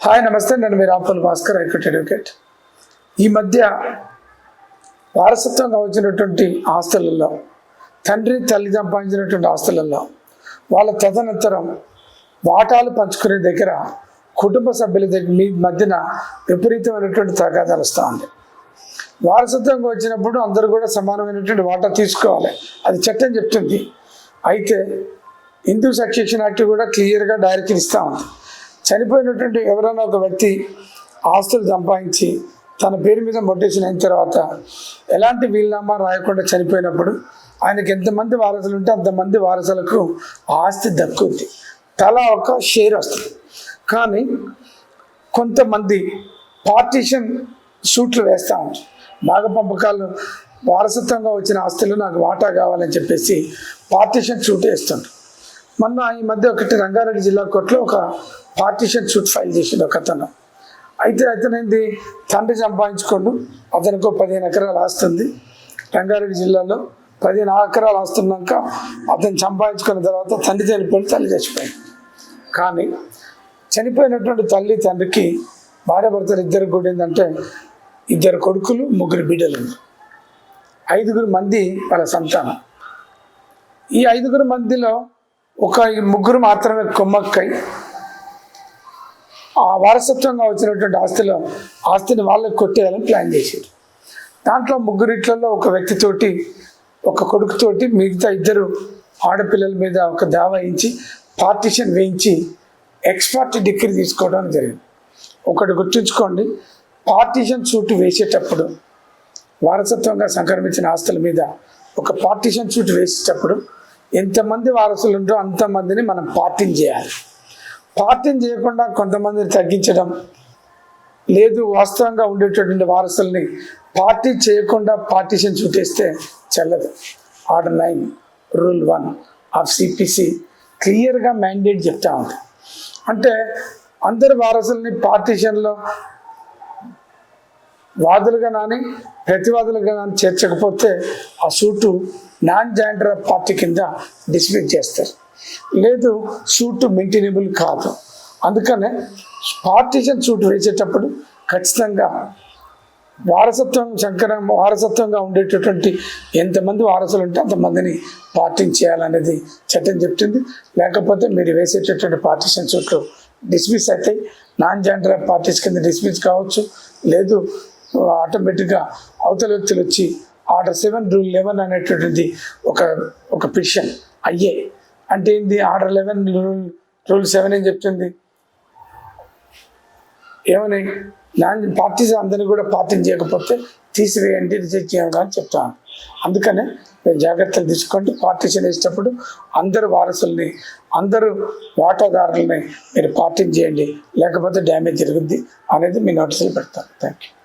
Hi నమస్తే, నేను మీ Rampal Bhaskar, high court advocate. ఈ మధ్య వారసత్వంగా వచ్చినటువంటి ఆస్తులలో, తండ్రి తల్లి సంపాదించినటువంటి ఆస్తులలో వాళ్ళ తదనంతరం వాటాలు పంచుకునే దగ్గర కుటుంబ సభ్యుల దగ్గర మీ మధ్యన విపరీతమైనటువంటి తగాదాలు వస్తూ ఉంది. వారసత్వంగా వచ్చినప్పుడు అందరూ కూడా సమానమైనటువంటి వాటా తీసుకోవాలి, అది చట్టం చెప్తుంది. అయితే హిందూ సక్సెషన్ యాక్ట్ కూడా క్లియర్గా డైరెక్షన్ ఇస్తూ ఉంది. చనిపోయినటువంటి ఎవరైనా ఒక వ్యక్తి ఆస్తులు సంపాదించి తన పేరు మీద మొటేషన్ అయిన తర్వాత ఎలాంటి వీలునామా రాయకుండా చనిపోయినప్పుడు ఆయనకి ఎంతమంది వారసులు ఉంటే అంతమంది వారసులకు ఆస్తి దక్కుద్ది, తలా ఒక షేర్ వస్తుంది. కానీ కొంతమంది పార్టీషన్ సూట్లు వేస్తూ ఉంటారు. భాగపంపకాలు వారసత్వంగా వచ్చిన ఆస్తులు నాకు వాటా కావాలని చెప్పేసి పార్టీషన్ సూట్ వేస్తుంటారు. మొన్న ఈ మధ్య ఒకటి రంగారెడ్డి జిల్లా కోర్టులో ఒక పార్టీషన్ సూట్ ఫైల్ చేసిండు ఒక అతను. అయితే అతనేంది, తండ్రి సంపాదించుకోండు, అతనికి 15 ఎకరాలు ఆస్తుంది. రంగారెడ్డి జిల్లాలో 15 ఎకరాలు ఆస్తున్నాక అతను సంపాదించుకున్న తర్వాత తండ్రి చనిపోయి తల్లి చచ్చిపోయింది. కానీ చనిపోయినటువంటి తల్లి తండ్రికి భార్య భర్తలు ఇద్దరు కూడా ఏంటంటే 2 కొడుకులు 3 బిడ్డలు, 5 మంది వాళ్ళ సంతానం. ఈ 5 మందిలో ఒక 3 మాత్రమే కొమ్మక్కై ఆ వారసత్వంగా వచ్చినటువంటి ఆస్తిని వాళ్ళకి కొట్టేయాలని ప్లాన్ చేశారు. దాంట్లో 3 ఒక వ్యక్తితోటి, ఒక కొడుకుతోటి మిగతా 2 ఆడపిల్లల మీద ఒక దావా వేయించి పార్టీషన్ వేయించి ఎక్స్పర్ట్ డిగ్రీ తీసుకోవడం జరిగింది. ఒకటి గుర్తుంచుకోండి, పార్టీషన్ సూట్ వేసేటప్పుడు, వారసత్వంగా సంక్రమించిన ఆస్తుల మీద ఒక పార్టీషన్ సూట్ వేసేటప్పుడు ఎంతమంది వారసులు ఉంటో అంతమందిని మనం పార్టీని చేయాలి. పార్టీని చేయకుండా కొంతమందిని తగ్గించడం లేదు. వాస్తవంగా ఉండేటటువంటి వారసుల్ని పార్టీ చేయకుండా పార్టీషన్ చుట్టేస్తే చెల్లదు. ఆర్డర్ 9 రూల్ 1 ఆఫ్ సిపిసి క్లియర్గా మ్యాండేట్ చెప్తా ఉంది. అంటే అందరి వారసుల్ని పార్టీషన్లో వాదులుగా కానీ ప్రతివాదులుగా కానీ చేర్చకపోతే ఆ suit non joinder of party కింద డిస్మిస్ చేస్తారు. లేదు, సూటు మెయింటైనబుల్ కాదు. అందుకనే సూట్ వేసేటప్పుడు ఖచ్చితంగా వారసత్వంగా ఉండేటటువంటి ఎంతమంది వారసులు ఉంటే అంతమందిని పార్టీని చేయాలనేది చట్టం చెప్తుంది. లేకపోతే మీరు వేసేటటువంటి పార్టీషన్ సూట్లు డిస్మిస్ అవుతాయి, నాన్ జాయింటర్ ఆఫ్ పార్టీస్ కింద డిస్మిస్ కావచ్చు. లేదు, ఆటోమేటిక్గా అవతల వ్యక్తులు వచ్చి ఆర్డర్ 7 రూల్ 11 అనేటటువంటిది ఒక పిటిషన్ అయ్యే. అంటే ఏంది, ఆర్డర్ 11 రూల్ 7 ఏం చెప్తుంది, ఏమని పార్టీస్ అందరినీ కూడా పార్టీని చేయకపోతే తీసివేయండి, రిజెక్ట్ చేయండి అని చెప్తాను. అందుకనే మీరు జాగ్రత్తలు తీసుకోండి. పార్టీషన్ వేసేటప్పుడు అందరు వారసుల్ని, అందరూ వాటాదారులని మీరు పార్టీని చేయండి, లేకపోతే డ్యామేజ్ జరుగుద్ది అనేది మీ నోటీసులు పెడతాను. Thank you.